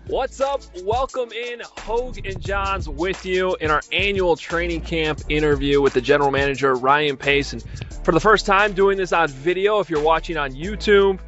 What's up? Welcome in. Hoge and Jahns with you in our annual training camp interview with the general manager, Ryan Pace. And for the first time doing this on video, if you're watching on YouTube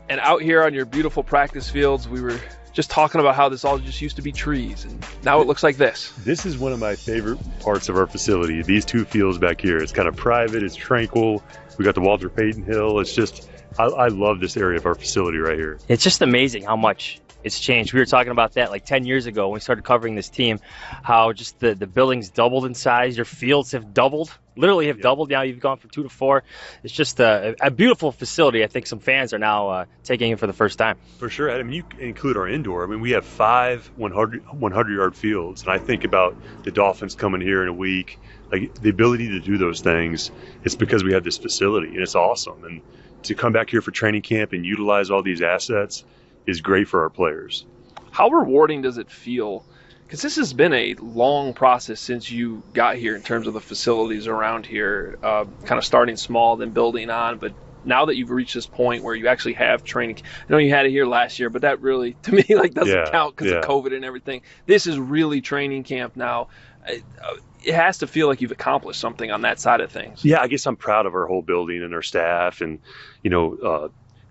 and out here on your beautiful practice fields, we were just talking about how this all just used to be trees, and now it looks like this. This is one of my favorite parts of our facility. These two fields back here. It's kind of private, it's tranquil. We got the Walter Payton Hill. It's just, I love this area of our facility right here. It's just amazing how much it's changed. We were talking about that like 10 years ago when we started covering this team, how just the building's doubled in size. Your fields have doubled, literally have doubled. Now you've gone from 2 to 4. It's just a beautiful facility. I think some fans are now taking it for the first time. For sure. I mean, you include our indoor. I mean, we have 5 100-yard fields. And I think about the Dolphins coming here in a week, like the ability to do those things. It's because we have this facility, and it's awesome. And to come back here for training camp and utilize all these assets is great for our players. How rewarding does it feel? Because this has been a long process since you got here in terms of the facilities around here, kind of starting small, then building on. But now that you've reached this point where you actually have training, I know you had it here last year, but that really, to me, like doesn't count because of COVID and everything. This is really training camp now. It has to feel like you've accomplished something on that side of things. Yeah, I guess I'm proud of our whole building and our staff, and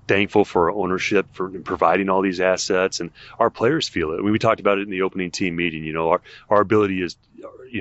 thankful for our ownership for providing all these assets, and our players feel it. I mean, we talked about it in the opening team meeting. Our ability is,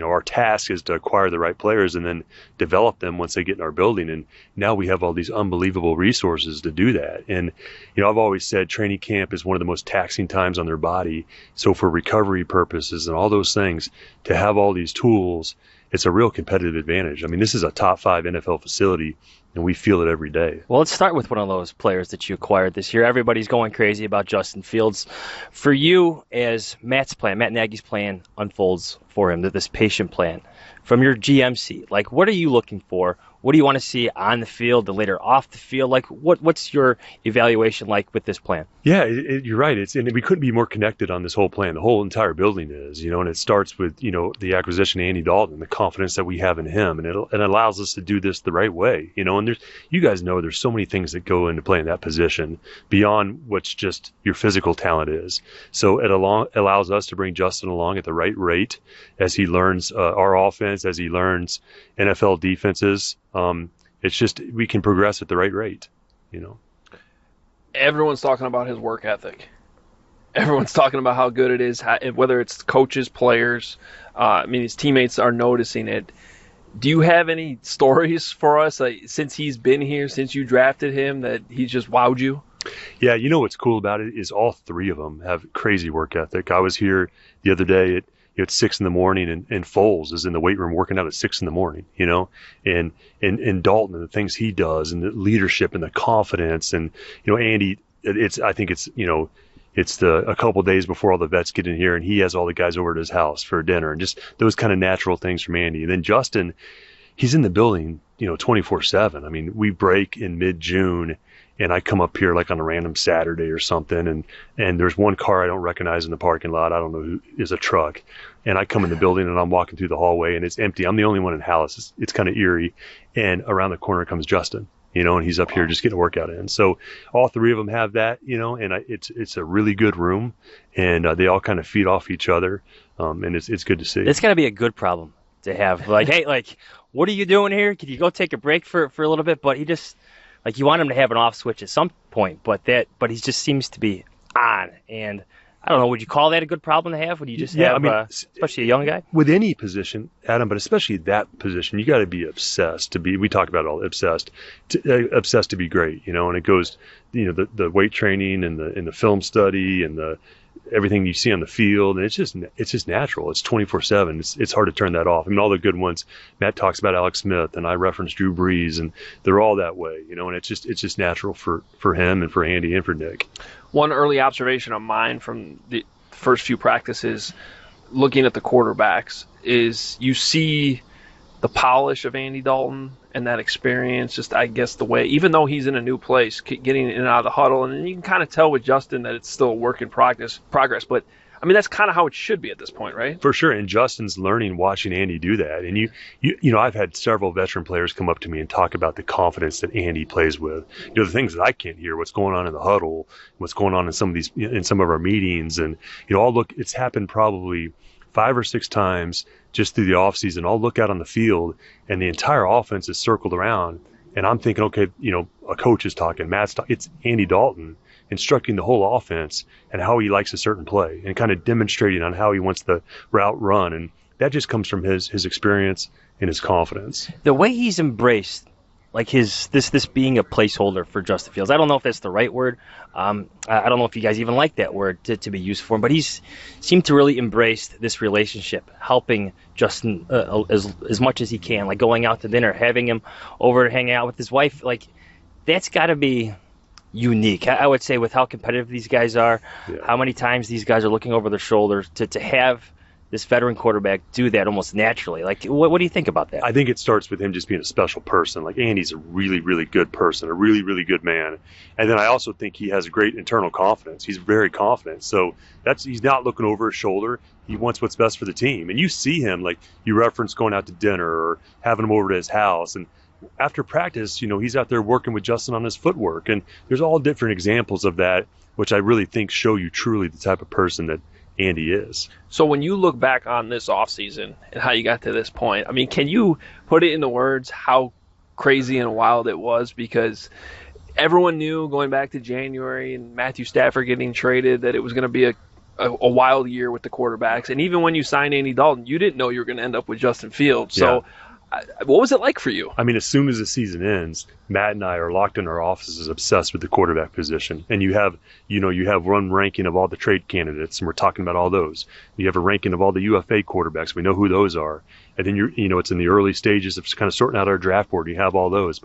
our task is to acquire the right players and then develop them once they get in our building. And now we have all these unbelievable resources to do that. And, I've always said training camp is one of the most taxing times on their body. So for recovery purposes and all those things, to have all these tools, it's a real competitive advantage. I mean, this is a top 5 NFL facility, and we feel it every day. Well, let's start with one of those players that you acquired this year. Everybody's going crazy about Justin Fields. For you, as Matt Nagy's plan unfolds for him, this patient plan, from your GM seat, like, what are you looking for? What do you want to see on the field, the later off the field? Like, what's your evaluation like with this plan? Yeah, you're right. And we couldn't be more connected on this whole plan. The whole entire building is, and it starts with, the acquisition of Andy Dalton, the confidence that we have in him, and it allows us to do this the right way, and you guys know there's so many things that go into playing that position beyond what's just your physical talent is. So it allows us to bring Justin along at the right rate as he learns our offense, as he learns NFL defenses. It's just, we can progress at the right rate, Everyone's talking about his work ethic. Everyone's talking about how good it is, whether it's coaches, players. His teammates are noticing it. Do you have any stories for us, since he's been here, since you drafted him, that he's just wowed you? Yeah, what's cool about it is all 3 of them have crazy work ethic. I was here the other day at 6 a.m, and Foles is in the weight room working out at 6 a.m, and Dalton and the things he does and the leadership and the confidence, and Andy, I think it's a couple of days before all the vets get in here, and he has all the guys over at his house for dinner, and just those kind of natural things from Andy. And then Justin, he's in the building 24/7. I mean, we break in mid-June, and I come up here like on a random Saturday or something, and there's one car I don't recognize in the parking lot. I don't know who is a truck. And I come in the building, and I'm walking through the hallway, and it's empty. I'm the only one in Hallis. It's kind of eerie. And around the corner comes Justin, and he's up here just getting a workout in. So all 3 of them have that, and it's a really good room, and they all kind of feed off each other, and it's good to see. It's got to be a good problem to have. Like, hey, what are you doing here? Could you go take a break for a little bit? But he just, you want him to have an off switch at some point, but he just seems to be on. And I don't know, would you call that a good problem to have? Would you just have, especially a young guy? With any position, Adam, but especially that position, you got to be obsessed we talk about it all, obsessed to be great, and it goes, the weight training and the film study and everything you see on the field, and it's just natural. It's 24/7. It's hard to turn that off. I mean, all the good ones. Matt talks about Alex Smith, and I reference Drew Brees, and they're all that way, and it's just natural for him and for Andy and for Nick. One early observation of mine from the first few practices, looking at the quarterbacks, is you see the polish of Andy Dalton and that experience, just I guess the way, even though he's in a new place, getting in and out of the huddle, and you can kind of tell with Justin that it's still a work in progress. But I mean, that's kind of how it should be at this point, right? For sure. And Justin's learning watching Andy do that. And you know, I've had several veteran players come up to me and talk about the confidence that Andy plays with. You know, the things that I can't hear, what's going on in the huddle, what's going on in some of our meetings, and you know, it's happened probably 5 or 6 times just through the offseason. I'll look out on the field, and the entire offense is circled around, and I'm thinking, okay, you know, a coach is talking, Matt's talking, it's Andy Dalton instructing the whole offense and how he likes a certain play and kind of demonstrating on how he wants the route run, and that just comes from his experience and his confidence. The way he's embraced, like this being a placeholder for Justin Fields. I don't know if that's the right word. I don't know if you guys even like that word to be used for him, but he's seemed to really embrace this relationship, helping Justin as much as he can, like going out to dinner, having him over to hang out with his wife. Like, that's got to be unique, I would say, with how competitive these guys are, how many times these guys are looking over their shoulders to have this veteran quarterback do that almost naturally. Like, what do you think about that? I think it starts with him just being a special person. Like, Andy's a really, really good person, a really, really good man. And then I also think he has great internal confidence. He's very confident. So he's not looking over his shoulder. He wants what's best for the team. And you see him, like you referenced going out to dinner or having him over to his house. And after practice, you know, he's out there working with Justin on his footwork. And there's all different examples of that, which I really think show you truly the type of person that Andy is. So when you look back on this offseason and how you got to this point, I mean, can you put it into words how crazy and wild it was? Because everyone knew going back to January and Matthew Stafford getting traded that it was going to be a wild year with the quarterbacks. And even when you signed Andy Dalton, you didn't know you were going to end up with Justin Fields. So what was it like for you? I mean, as soon as the season ends, Matt and I are locked in our offices obsessed with the quarterback position. And you have one ranking of all the trade candidates, and we're talking about all those. You have a ranking of all the UFA quarterbacks. We know who those are. And then it's in the early stages of kind of sorting out our draft board. You have all those.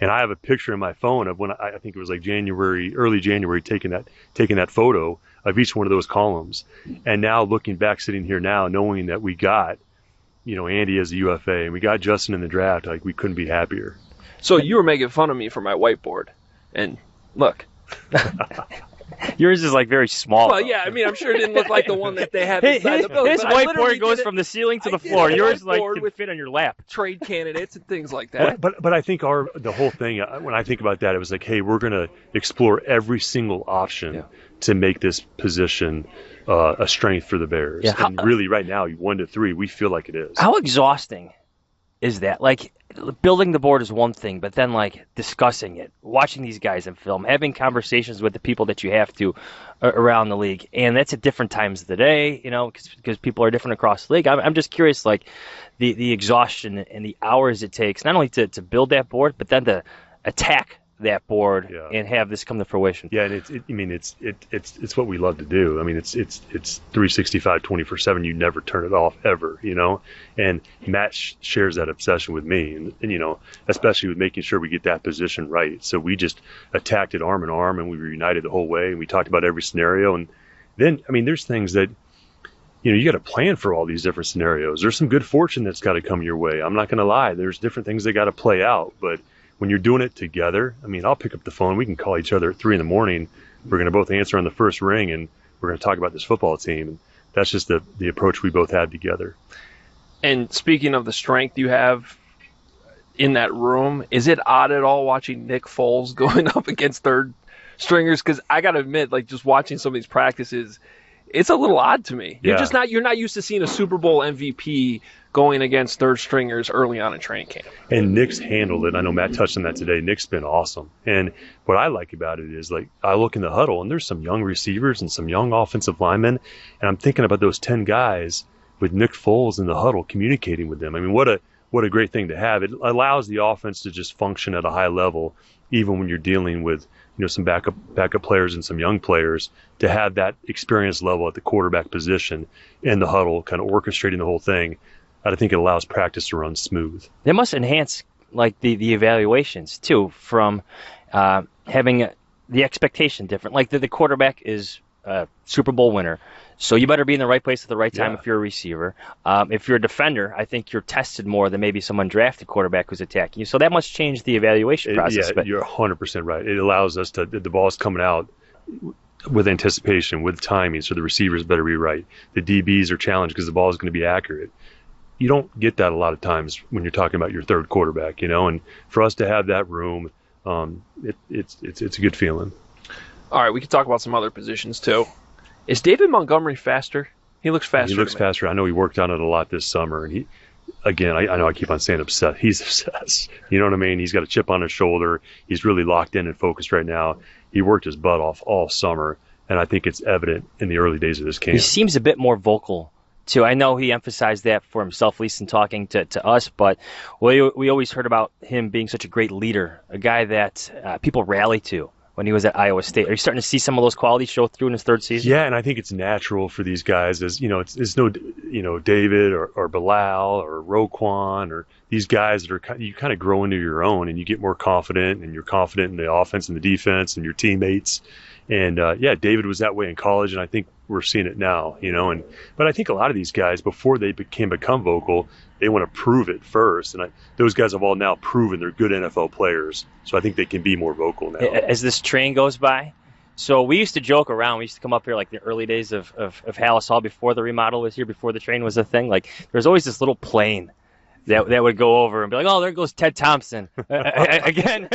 And I have a picture in my phone of when I think it was like early January, taking that photo of each one of those columns. And now looking back, sitting here now, knowing that we got, you know, Andy as a UFA, and we got Justin in the draft, like, we couldn't be happier. So you were making fun of me for my whiteboard, and look. Yours is like very small. Well, yeah, I mean, I'm sure it didn't look like the one that they have inside the building. His whiteboard goes from the ceiling to the floor. Yours can fit on your lap. Trade candidates and things like that. But I think the whole thing, when I think about that, it was like, hey, we're going to explore every single option to make this position a strength for the Bears. Yeah. And really, right now, 1 to 3, we feel like it is. How exhausting is that? Like, building the board is one thing, but then, like, discussing it, watching these guys in film, having conversations with the people that you have to around the league, and that's at different times of the day, you know, because people are different across the league. I'm just curious, like, the exhaustion and the hours it takes, not only to build that board, but then to attack that board and have this come to fruition. Yeah, and it's what we love to do. I mean, it's 365, 24/7. You never turn it off ever, you know. And Matt shares that obsession with me, and you know, especially with making sure we get that position right. So we just attacked it arm in arm, and we were united the whole way. And we talked about every scenario. And then, I mean, there's things that, you know, you got to plan for all these different scenarios. There's some good fortune that's got to come your way. I'm not going to lie. There's different things that got to play out, but when you're doing it together, I mean, I'll pick up the phone. We can call each other at 3 a.m. We're going to both answer on the first ring, and we're going to talk about this football team. And that's just the approach we both had together. And speaking of the strength you have in that room, is it odd at all watching Nick Foles going up against third stringers? Because I got to admit, like, just watching some of these practices, it's a little odd to me. Yeah. You're not used to seeing a Super Bowl MVP going against third stringers early on in training camp. And Nick's handled it. I know Matt touched on that today. Nick's been awesome. And what I like about it is, like, I look in the huddle and there's some young receivers and some young offensive linemen, and I'm thinking about those 10 guys with Nick Foles in the huddle communicating with them. I mean, what a great thing to have. It allows the offense to just function at a high level, even when you're dealing with, you know, some backup players and some young players, to have that experience level at the quarterback position in the huddle, kind of orchestrating the whole thing. I think it allows practice to run smooth. They must enhance, like, the evaluations too, from having the expectation different. Like the quarterback is a Super Bowl winner. So you better be in the right place at the right time Yeah. if you're a receiver. If you're a defender, I think you're tested more than maybe someone drafted quarterback who's attacking you. So that must change the evaluation process. Yeah, you're 100% right. It allows us to, the ball's coming out with anticipation, with timing, so the receivers better be right. The DBs are challenged because the ball is going to be accurate. You don't get that a lot of times when you're talking about your third quarterback, and for us to have that room, it's a good feeling. All right, we can talk about some other positions too. Is David Montgomery faster? He looks faster. He looks faster. I know he worked on it a lot this summer, and I know I keep on saying obsessed. He's obsessed. You know what I mean? He's got a chip on his shoulder. He's really locked in and focused right now. He worked his butt off all summer, and I think it's evident in the early days of this camp. He seems a bit more vocal, too. I know he emphasized that for himself, at least in talking to us, but we always heard about him being such a great leader, a guy that people rally to when he was at Iowa State. Are you starting to see some of those qualities show through in his third season? Yeah, and I think it's natural for these guys, as it's no David or Bilal or Roquan or these guys that are, you kind of grow into your own and you get more confident, and you're confident in the offense and the defense and your teammates. And David was that way in college, and I think we're seeing it now, but I think a lot of these guys, before they become vocal, they want to prove it first. And those guys have all now proven they're good NFL players. So I think they can be more vocal now. As this train goes by, so we used to joke around. We used to come up here like the early days of Hallis Hall before the remodel was here, before the train was a thing. Like there was always this little plane that would go over and be like, oh, there goes Ted Thompson again.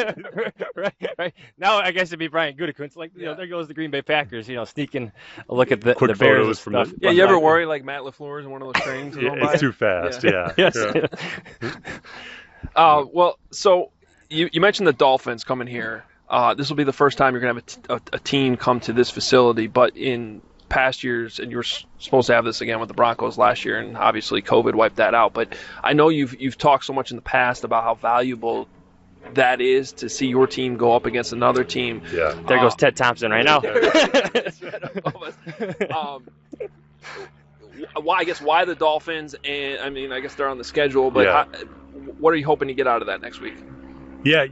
right. Now I guess it'd be Brian Gutekunst. Like, there goes the Green Bay Packers. Sneaking a look at the Quick Bears photos and stuff. from Yeah, you ever worry like Matt LaFleur's in one of those trains? It's too fast. Yeah. Yes. Well, so you mentioned the Dolphins coming here. This will be the first time you're going to have a team come to this facility, but in past years, and you were supposed to have this again with the Broncos last year, and obviously COVID wiped that out. But I know you've talked so much in the past about how valuable that is to see your team go up against another team. Yeah. There goes Ted Thompson right now. Why the Dolphins? And I guess they're on the schedule, but what are you hoping to get out of that next week? Yeah,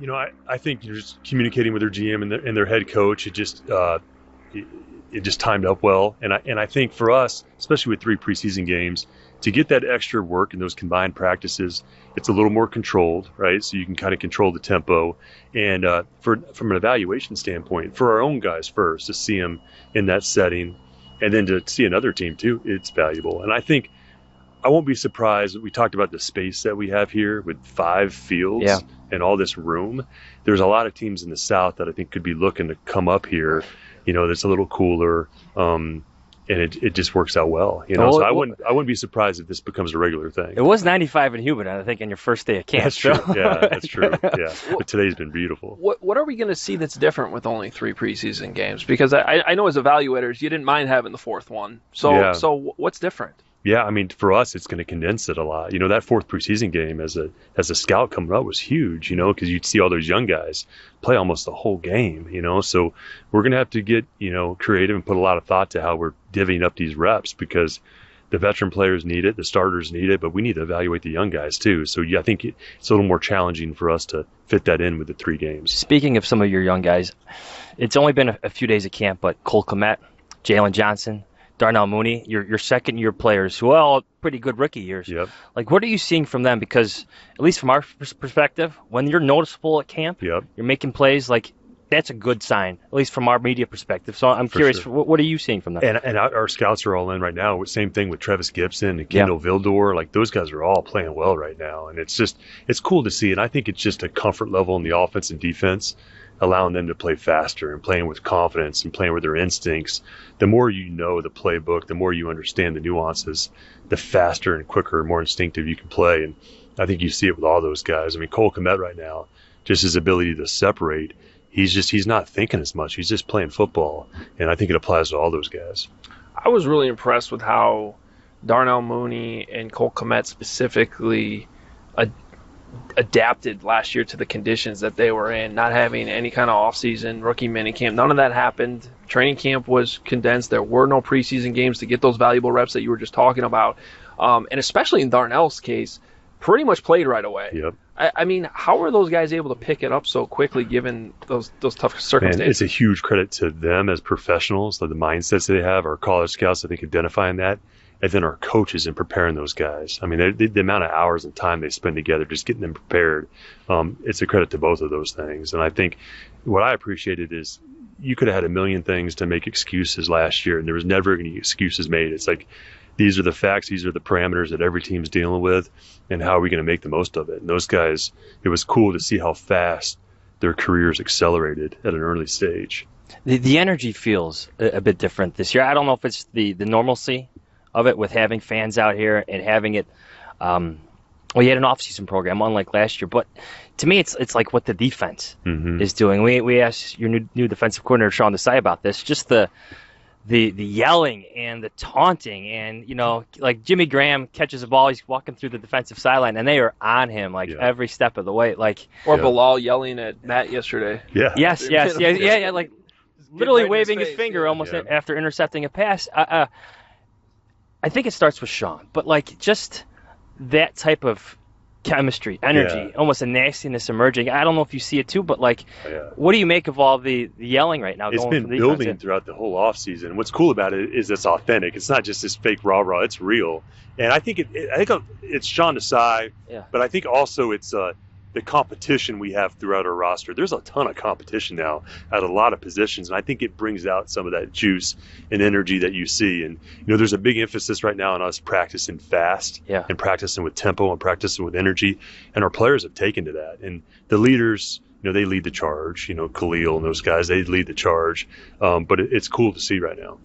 I think you're just communicating with their GM and their head coach. It just timed up well, and I think for us, especially with 3 preseason games, to get that extra work in those combined practices, it's a little more controlled, right? So you can kind of control the tempo, and from an evaluation standpoint, for our own guys first, to see them in that setting, and then to see another team too, it's valuable. And I think I won't be surprised. We talked about the space that we have here with 5 fields and all this room. There's a lot of teams in the South that I think could be looking to come up here, that's a little cooler, and it just works out well. So I wouldn't be surprised if this becomes a regular thing. It was 95 in Human, I think, on your first day of camp. That's true. Yeah, that's true. Yeah, but today's been beautiful. What are we going to see that's different with only 3 preseason games? Because I know as evaluators, you didn't mind having the 4th one. So what's different? Yeah, for us, it's going to condense it a lot. That 4th preseason game as a scout coming up was huge, because you'd see all those young guys play almost the whole game, So we're going to have to get, creative and put a lot of thought to how we're divvying up these reps, because the veteran players need it, the starters need it, but we need to evaluate the young guys too. So I think it's a little more challenging for us to fit that in with the 3 games. Speaking of some of your young guys, it's only been a few days of camp, but Cole Kmet, Jalen Johnson, Darnell Mooney, your second-year players, who are all pretty good rookie years. Yep. Like, what are you seeing from them? Because, at least from our perspective, when you're noticeable at camp, you're making plays, like, that's a good sign, at least from our media perspective. So I'm curious, sure. What are you seeing from them? And our scouts are all in right now. Same thing with Travis Gibson and Kendall Vildor. Like, those guys are all playing well right now. And it's cool to see. And I think it's just a comfort level in the offense and defense, allowing them to play faster and playing with confidence and playing with their instincts. The more you know the playbook, the more you understand the nuances, the faster and quicker and more instinctive you can play. And I think you see it with all those guys. Cole Kmet right now, just his ability to separate, he's not thinking as much. He's just playing football. And I think it applies to all those guys. I was really impressed with how Darnell Mooney and Cole Kmet specifically adapted last year to the conditions that they were in, not having any kind of off-season rookie minicamp. None of that happened. Training camp was condensed. There were no preseason games to get those valuable reps that you were just talking about. And especially in Darnell's case, pretty much played right away. Yep. I mean, how are those guys able to pick it up so quickly given those tough circumstances? Man, it's a huge credit to them as professionals, the mindsets they have, our college scouts, I think, identifying that, and then our coaches in preparing those guys. I mean, the amount of hours and time they spend together just getting them prepared, it's a credit to both of those things. And I think what I appreciated is you could have had a million things to make excuses last year, and there was never any excuses made. It's like, these are the facts, these are the parameters that every team's dealing with, and how are we going to make the most of it? And those guys, it was cool to see how fast their careers accelerated at an early stage. The energy feels a bit different this year. I don't know if it's the normalcy of it with having fans out here and having it. Well, you had an off-season program, unlike last year, but to me, it's like what the defense is doing. We asked your new defensive coordinator Sean Desai about this. Just the yelling and the taunting, and like Jimmy Graham catches a ball, he's walking through the defensive sideline, and they are on him every step of the way. Bilal yelling at Matt yesterday. Yeah. Yes, like literally waving his finger almost after intercepting a pass. I think it starts with Sean, but just that type of chemistry, energy, almost a nastiness emerging. I don't know if you see it too, but what do you make of all the yelling right now? It's been building throughout the whole offseason. What's cool about it is it's authentic. It's not just this fake rah-rah. It's real. And I think it's Sean Desai, but I think also it's the competition we have throughout our roster. There's a ton of competition now at a lot of positions, and I think it brings out some of that juice and energy that you see. And there's a big emphasis right now on us practicing fast and practicing with tempo and practicing with energy, and our players have taken to that. And the leaders, they lead the charge. Khalil and those guys, they lead the charge. But it's cool to see right now.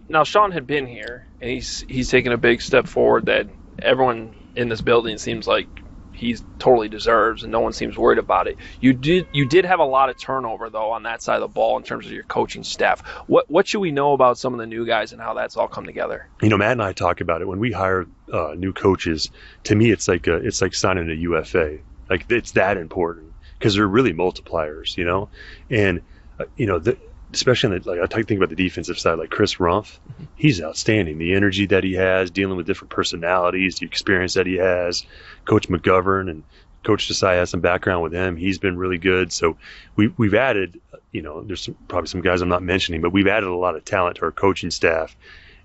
Now, Sean had been here, and he's taken a big step forward that everyone in this building seems like he totally deserves, and no one seems worried about it. You did have a lot of turnover, though, on that side of the ball in terms of your coaching staff. What should we know about some of the new guys and how that's all come together? Matt and I talk about it. When we hire new coaches, to me, it's like signing a UFA. It's that important because they're really multipliers, And, especially I think about the defensive side, like Chris Rumph, he's outstanding. The energy that he has, dealing with different personalities, the experience that he has. Coach McGovern and Coach Desai has some background with him. He's been really good. So we've added, there's probably some guys I'm not mentioning, but we've added a lot of talent to our coaching staff,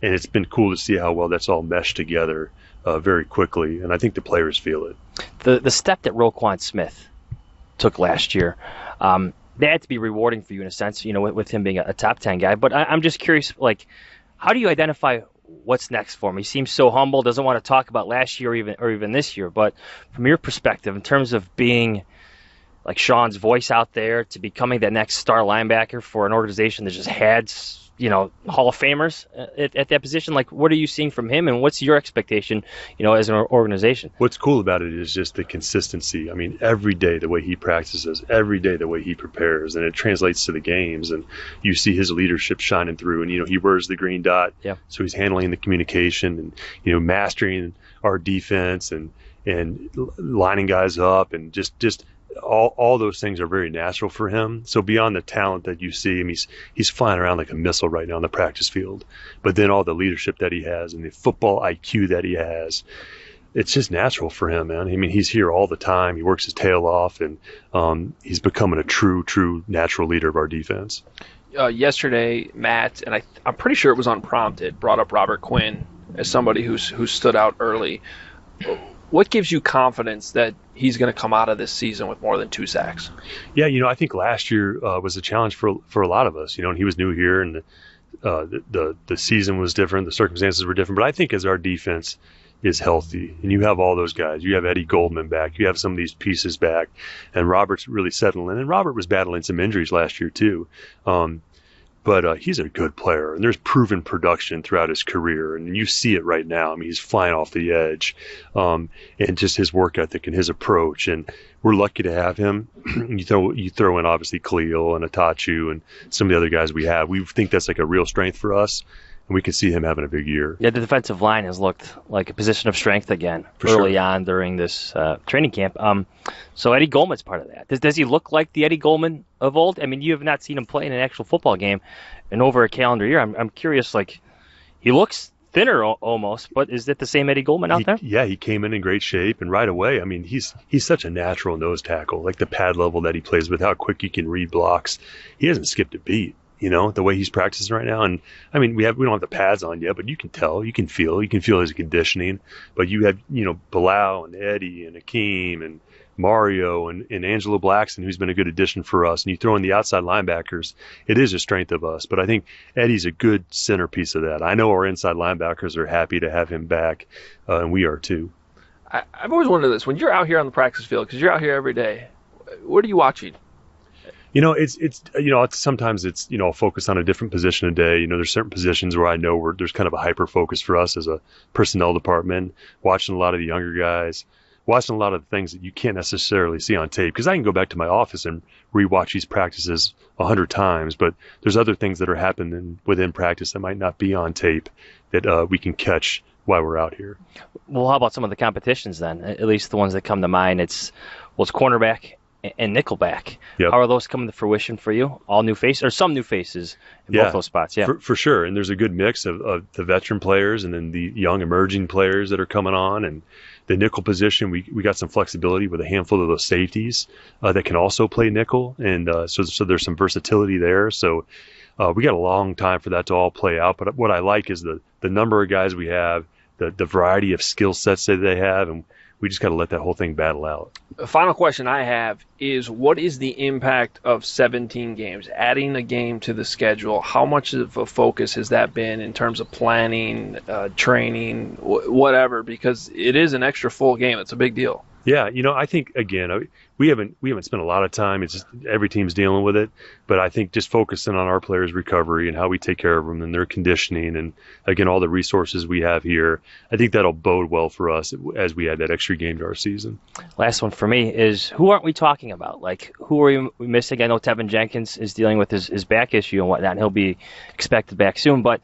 and it's been cool to see how well that's all meshed together very quickly. And I think the players feel it. The step that Roquan Smith took last year. That had to be rewarding for you in a sense, with him being a top 10 guy. But I'm just curious, how do you identify what's next for him? He seems so humble, doesn't want to talk about last year or even this year. But from your perspective, in terms of being like Sean's voice out there to becoming that next star linebacker for an organization that just had, Hall of Famers at that position, what are you seeing from him, and what's your expectation, as an organization? What's cool about it is just the consistency. I mean, every day the way he practices, every day the way he prepares, and it translates to the games, and you see his leadership shining through. And he wears the green dot, so he's handling the communication and mastering our defense and lining guys up, and just all those things are very natural for him. So beyond the talent that you see him, he's flying around like a missile right now on the practice field. But then all the leadership that he has and the football IQ that he has, it's just natural for him, man. I mean, he's here all the time. He works his tail off, and he's becoming a true natural leader of our defense. Yesterday, Matt, and I'm pretty sure it was unprompted, brought up Robert Quinn as somebody who stood out early. What gives you confidence that he's going to come out of this season with more than 2 sacks? Yeah, I think last year was a challenge for a lot of us. And he was new here, and the season was different, the circumstances were different. But I think as our defense is healthy, and you have all those guys, you have Eddie Goldman back, you have some of these pieces back, and Robert's really settling in. And Robert was battling some injuries last year too. But he's a good player, and there's proven production throughout his career, and you see it right now. I mean, he's flying off the edge, and just his work ethic and his approach. And we're lucky to have him. You throw in obviously Khalil and Atachu and some of the other guys we have. We think that's like a real strength for us, and we can see him having a big year. Yeah, the defensive line has looked like a position of strength again early on during this training camp. So Eddie Goldman's part of that. Does he look like the Eddie Goldman of old? I mean, you have not seen him play in an actual football game in over a calendar year. I'm curious, he looks thinner almost, but is that the same Eddie Goldman out there? Yeah, he came in great shape, and right away, I mean, he's such a natural nose tackle, like the pad level that he plays with, how quick he can read blocks. He hasn't skipped a beat, the way he's practicing right now. And I mean, we don't have the pads on yet, but you can tell, you can feel his conditioning. But you have, Bilal and Eddie and Akeem and Mario and Angelo Blackson, who's been a good addition for us, and you throw in the outside linebackers, it is a strength of us. But I think Eddie's a good centerpiece of that. I know our inside linebackers are happy to have him back, and we are too. I've always wondered this. When you're out here on the practice field, because you're out here every day, what are you watching? It's sometimes it's, I'll focus on a different position a day. There's certain positions where I know where there's kind of a hyper focus for us as a personnel department, watching a lot of the younger guys, watching a lot of the things that you can't necessarily see on tape, because I can go back to my office and rewatch these practices 100 times, but there's other things that are happening within practice that might not be on tape that we can catch while we're out here. Well, how about some of the competitions then? At least the ones that come to mind. It's Cornerback and Nickelback. Yep. How are those coming to fruition for you? All new faces, or some new faces in both those spots? Yeah, for sure. And there's a good mix of the veteran players and then the young emerging players that are coming on. And the nickel position, we got some flexibility with a handful of those safeties that can also play nickel. And so there's some versatility there. So we got a long time for that to all play out. But what I like is the number of guys we have, the variety of skill sets that they have, and we just got to let that whole thing battle out. The final question I have is, what is the impact of 17 games? Adding a game to the schedule, how much of a focus has that been in terms of planning, training, whatever? Because it is an extra full game. It's a big deal. Yeah, I think, again, we haven't spent a lot of time. It's just every team's dealing with it. But I think just focusing on our players' recovery and how we take care of them and their conditioning and, again, all the resources we have here, I think that'll bode well for us as we add that extra game to our season. Last one for me is, who aren't we talking about? Like, who are we missing? I know Tevin Jenkins is dealing with his back issue and whatnot, and he'll be expected back soon. But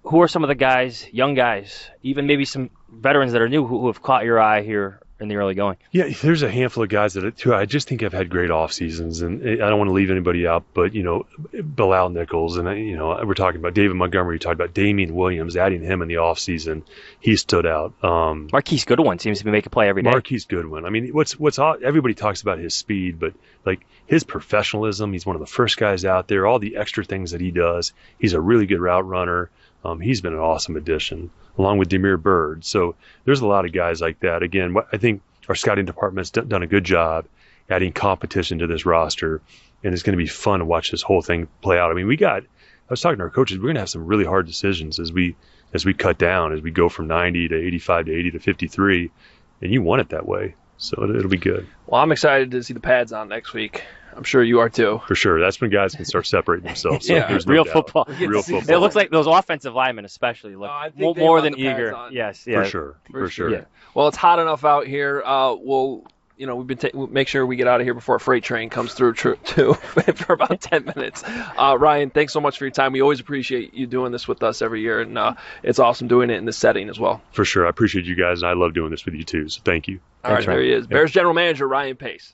who are some of the guys, young guys, even maybe some veterans that are new who have caught your eye here in the early going? Yeah, there's a handful of guys that I just think have had great off seasons, and I don't want to leave anybody out, but Bilal Nichols, and we're talking about David Montgomery. We talked about Damian Williams, adding him in the off season. He stood out. Marquise Goodwin seems to be making play every day. Marquise Goodwin. I mean, what's everybody talks about his speed, but like his professionalism. He's one of the first guys out there. All the extra things that he does. He's a really good route runner. He's been an awesome addition, along with Demir Bird. So there's a lot of guys like that. Again, I think our scouting department's done a good job adding competition to this roster, and it's going to be fun to watch this whole thing play out. I mean, I was talking to our coaches, we're going to have some really hard decisions as we cut down, as we go from 90 to 85 to 80 to 53, and you want it that way. So it'll be good. Well, I'm excited to see the pads on next week. I'm sure you are too. For sure. That's when guys can start separating themselves. So yeah, there's real no football. Real football. It looks like those offensive linemen especially look more than eager. Yes, yeah. For sure. Yeah. Well, it's hot enough out here. We'll make sure we get out of here before a freight train comes through too for about 10 minutes. Ryan, thanks so much for your time. We always appreciate you doing this with us every year, and it's awesome doing it in this setting as well. For sure. I appreciate you guys, and I love doing this with you too. So thank you. All right, there he is. Bears General Manager Ryan Pace.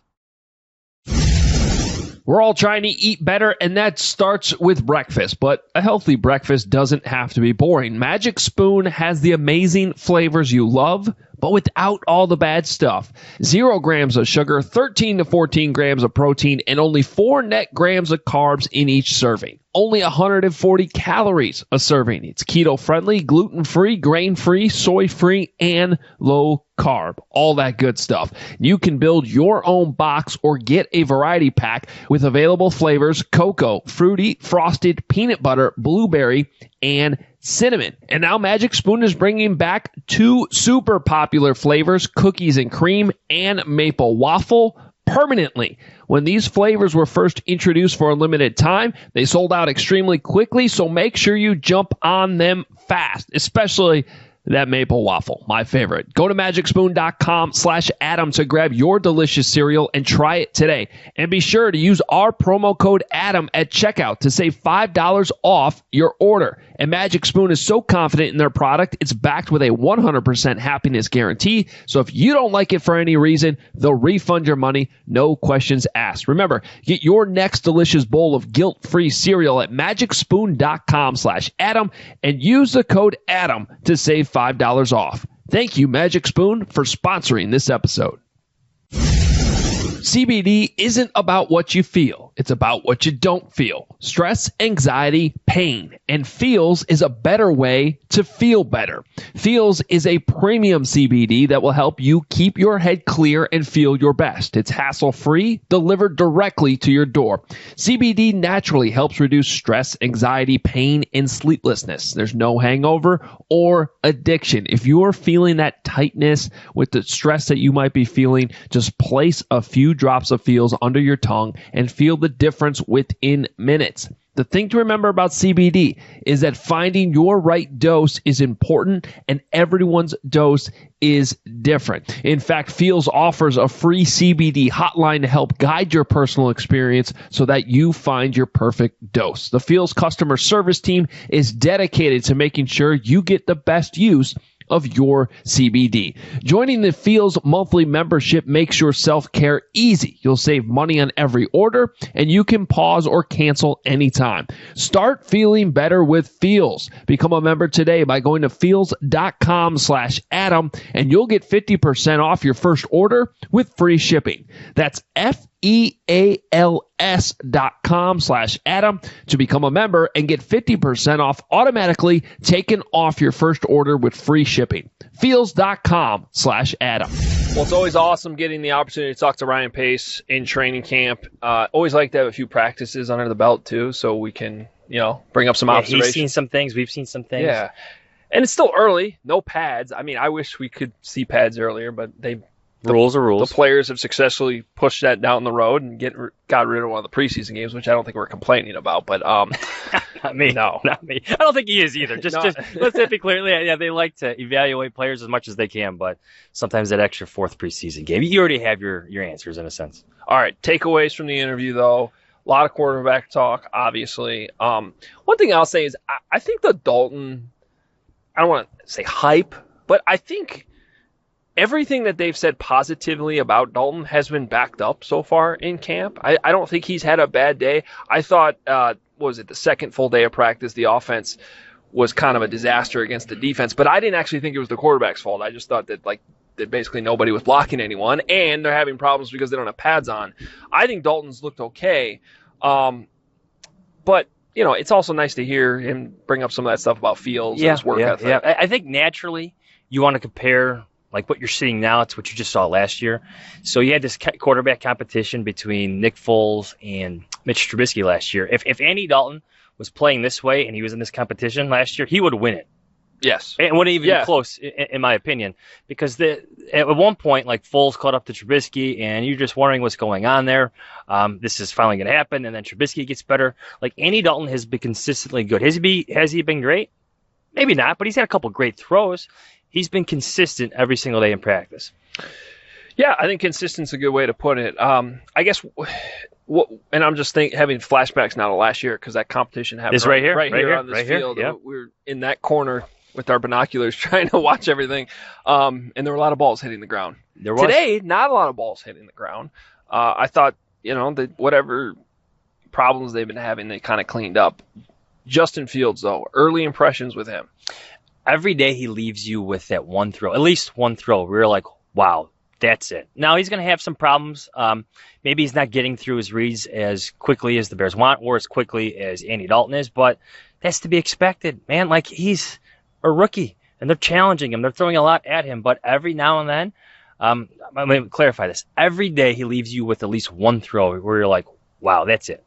We're all trying to eat better, and that starts with breakfast. But a healthy breakfast doesn't have to be boring. Magic Spoon has the amazing flavors you love, but without all the bad stuff. 0 grams of sugar, 13 to 14 grams of protein, and only 4 net grams of carbs in each serving. Only 140 calories a serving. It's keto-friendly, gluten-free, grain-free, soy-free, and low-carb. All that good stuff. You can build your own box or get a variety pack with available flavors: cocoa, fruity, frosted, peanut butter, blueberry, and cinnamon. And now Magic Spoon is bringing back 2 super popular flavors: cookies and cream and maple waffle, permanently. When these flavors were first introduced for a limited time, they sold out extremely quickly, so make sure you jump on them fast, especially that maple waffle, my favorite. Go to magicspoon.com/Adam to grab your delicious cereal and try it today. And be sure to use our promo code Adam at checkout to save $5 off your order. And Magic Spoon is so confident in their product, it's backed with a 100% happiness guarantee. So if you don't like it for any reason, they'll refund your money, no questions asked. Remember, get your next delicious bowl of guilt-free cereal at magicspoon.com/Adam and use the code Adam to save $5 off. Thank you, Magic Spoon, for sponsoring this episode. CBD isn't about what you feel. It's about what you don't feel. Stress, anxiety, pain, and Feels is a better way to feel better. Feels is a premium CBD that will help you keep your head clear and feel your best. It's hassle-free, delivered directly to your door. CBD naturally helps reduce stress, anxiety, pain, and sleeplessness. There's no hangover or addiction. If you are feeling that tightness with the stress that you might be feeling, just place a few drops of Feels under your tongue and feel the difference within minutes. The thing to remember about CBD is that finding your right dose is important, and everyone's dose is different. In fact, Feels offers a free CBD hotline to help guide your personal experience so that you find your perfect dose. The Feels customer service team is dedicated to making sure you get the best use of your CBD. Joining the Feels monthly membership makes your self-care easy. You'll save money on every order, and you can pause or cancel anytime. Start feeling better with Feels. Become a member today by going to feels.com/Adam, and you'll get 50% off your first order with free shipping. That's FEALS.com/Adam to become a member and get 50% off automatically taken off your first order with free shipping. Feals.com/Adam. Well, it's always awesome getting the opportunity to talk to Ryan Pace in training camp. Always like to have a few practices under the belt, too, so we can, bring up some observations. He's seen some things. We've seen some things. Yeah. And it's still early. No pads. I mean, I wish we could see pads earlier, but rules are rules. The players have successfully pushed that down the road and got rid of one of the preseason games, which I don't think we're complaining about. But not me. No, not me. I don't think he is either. Just let's say it clearly. Yeah, they like to evaluate players as much as they can, but sometimes that extra fourth preseason game, you already have your answers in a sense. All right, takeaways from the interview though. A lot of quarterback talk, obviously. One thing I'll say is I think the Dalton, I don't want to say hype, but I think everything that they've said positively about Dalton has been backed up so far in camp. I don't think he's had a bad day. I thought, the second full day of practice, the offense was kind of a disaster against the defense, but I didn't actually think it was the quarterback's fault. I just thought that that basically nobody was blocking anyone, and they're having problems because they don't have pads on. I think Dalton's looked okay, but it's also nice to hear him bring up some of that stuff about Fields and his work ethic. Yeah. I think naturally you want to compare like what you're seeing now to what you just saw last year. So you had this quarterback competition between Nick Foles and Mitch Trubisky last year. If Andy Dalton was playing this way and he was in this competition last year, he would win it. Yes. It wouldn't even be close, in my opinion, because at one point, like Foles caught up to Trubisky, and you're just wondering what's going on there. This is finally going to happen, and then Trubisky gets better. Like Andy Dalton has been consistently good. Has he been great? Maybe not, but he's had a couple great throws. He's been consistent every single day in practice. Yeah, I think consistent's a good way to put it. I guess, and I'm just having flashbacks now to last year because that competition happened it's right here on this field. Yeah. We were in that corner with our binoculars trying to watch everything, and there were a lot of balls hitting the ground. Today, not a lot of balls hitting the ground. I thought, that whatever problems they've been having, they kind of cleaned up. Justin Fields, though, early impressions with him. Every day he leaves you with that one throw, at least one throw, where you're like, wow, that's it. Now he's going to have some problems. Maybe he's not getting through his reads as quickly as the Bears want or as quickly as Andy Dalton is, but that's to be expected, man. Like, he's a rookie, and they're challenging him. They're throwing a lot at him, but every now and then, let me clarify this. Every day he leaves you with at least one throw where you're like, wow, that's it.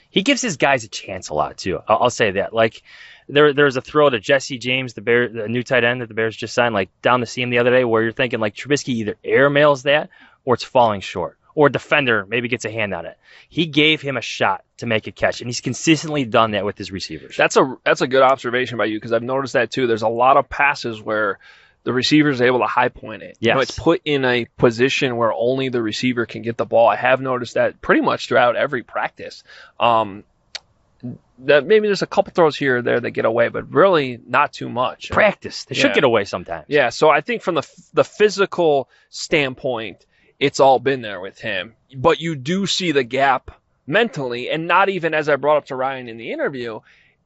He gives his guys a chance a lot, too. I'll say that. Like, there's a throw to Jesse James, the new tight end that the Bears just signed, like down the seam the other day, where you're thinking like Trubisky either airmails that or it's falling short. or defender maybe gets a hand on it. He gave him a shot to make a catch, and he's consistently done that with his receivers. That's a good observation by you, because I've noticed that too. There's a lot of passes where the receiver is able to high point it. Yes. It's put in a position where only the receiver can get the ball. I have noticed that pretty much throughout every practice. That maybe there's a couple throws here or there that get away, but really not too much. Practice. They should get away sometimes. Yeah, so I think from the physical standpoint, it's all been there with him. But you do see the gap mentally, and not even, as I brought up to Ryan in the interview,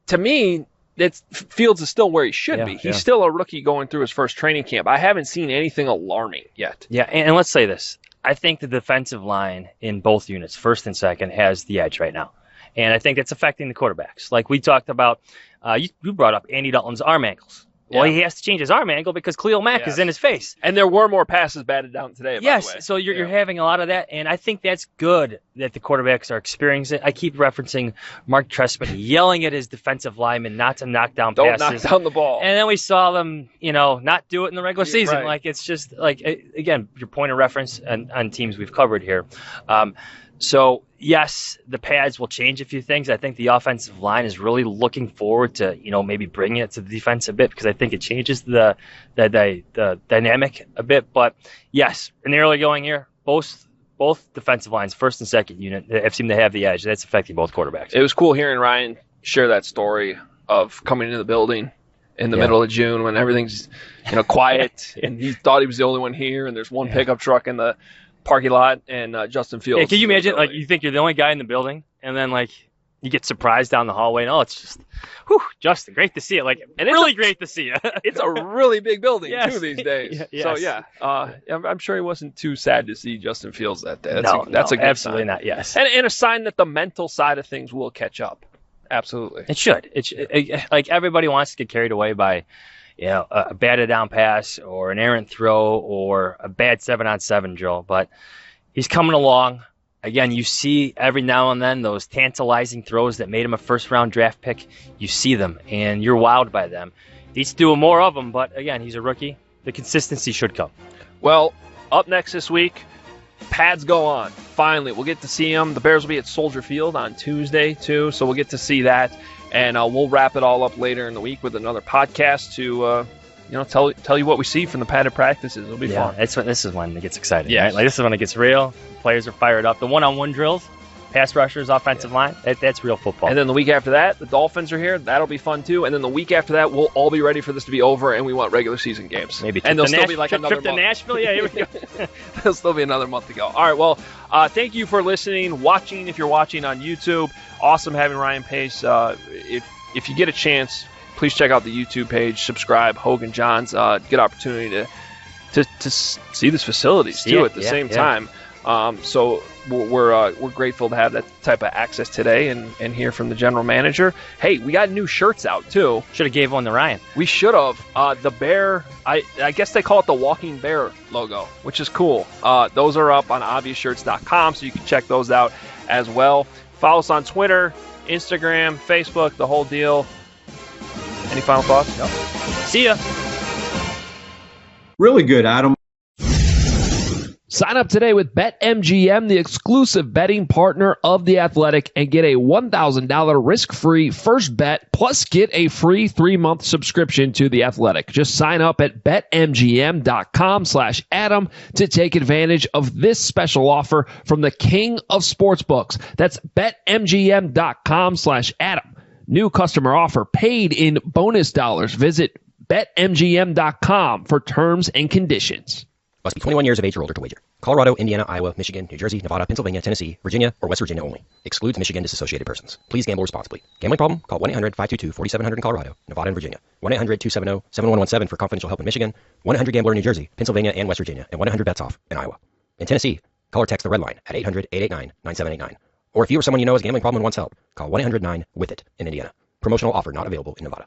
to me, Fields is still where he should be. He's still a rookie going through his first training camp. I haven't seen anything alarming yet. Yeah, and let's say this. I think the defensive line in both units, first and second, has the edge right now. And I think that's affecting the quarterbacks. Like we talked about, you brought up Andy Dalton's arm angles. Well, he has to change his arm angle because Khalil Mack is in his face. And there were more passes batted down today, by the way. Yes, so you're having a lot of that, and I think that's good that the quarterbacks are experiencing it. I keep referencing Mark Trestman yelling at his defensive linemen not to knock down passes. Don't knock down the ball. And then we saw them, not do it in the regular season. Right. Like, it's just, like, again, your point of reference on teams we've covered here. So, yes, the pads will change a few things. I think the offensive line is really looking forward to, maybe bringing it to the defense a bit, because I think it changes the dynamic a bit. But, yes, in the early going here, both defensive lines, first and second unit, have seemed to have the edge. That's affecting both quarterbacks. It was cool hearing Ryan share that story of coming into the building in the middle of June when everything's quiet, and he thought he was the only one here, and there's one pickup truck in the parking lot, and Justin Fields. Yeah, can you imagine, like, you think you're the only guy in the building, and then, like, you get surprised down the hallway, and it's just, Justin, great to see it. Like, and really great to see you. It's a really big building, too, these days. Yes. So, I'm sure he wasn't too sad to see Justin Fields that day. That's a good absolutely sign. Not, yes. And a sign that the mental side of things will catch up. Absolutely. It should. Like, everybody wants to get carried away by, a batted down pass or an errant throw or a bad 7-on-7 drill, but he's coming along. Again, you see every now and then those tantalizing throws that made him a first-round draft pick. You see them, and you're wowed by them. He's doing more of them, but again, he's a rookie. The consistency should come. Well, up next this week, pads go on. Finally, we'll get to see him. The Bears will be at Soldier Field on Tuesday, too, so we'll get to see that. And we'll wrap it all up later in the week with another podcast to, tell you what we see from the padded practices. It'll be fun. This is when it gets exciting. Yes. Right? Like, this is when it gets real. Players are fired up. The one-on-one drills, pass rushers, offensive line, that's real football. And then the week after that, the Dolphins are here. That'll be fun, too. And then the week after that, we'll all be ready for this to be over, and we want regular season games. Maybe and there'll still be like another trip to Nashville. Yeah, here we go. There'll still be another month to go. All right, well, thank you for listening, watching if you're watching on YouTube. Awesome having Ryan Pace. If you get a chance, please check out the YouTube page, subscribe, Hoge Jahns. Good opportunity to see these facilities, too, at the same time. So we're grateful to have that type of access today and hear from the general manager. Hey, we got new shirts out, too. Should have gave one to Ryan. We should have. The bear, I guess they call it the Walking Bear logo, which is cool. Those are up on obviousshirts.com, so you can check those out as well. Follow us on Twitter, Instagram, Facebook, the whole deal. Any final thoughts? No. See ya. Really good, Adam. Sign up today with BetMGM, the exclusive betting partner of The Athletic, and get a $1,000 risk-free first bet, plus get a free 3-month subscription to The Athletic. Just sign up at BetMGM.com/Adam to take advantage of this special offer from the king of sportsbooks. That's BetMGM.com/Adam. New customer offer paid in bonus dollars. Visit BetMGM.com for terms and conditions. Must be 21 years of age or older to wager. Colorado, Indiana, Iowa, Michigan, New Jersey, Nevada, Pennsylvania, Tennessee, Virginia, or West Virginia only. Excludes Michigan disassociated persons. Please gamble responsibly. Gambling problem? Call 1-800-522-4700 in Colorado, Nevada, and Virginia. 1-800-270-7117 for confidential help in Michigan. 1-800-GAMBLER in New Jersey, Pennsylvania, and West Virginia. And 1-800-BETS-OFF in Iowa. In Tennessee, call or text the red line at 800-889-9789. Or if you or someone you know has a gambling problem and wants help, call 1-800-9-WITH-IT in Indiana. Promotional offer not available in Nevada.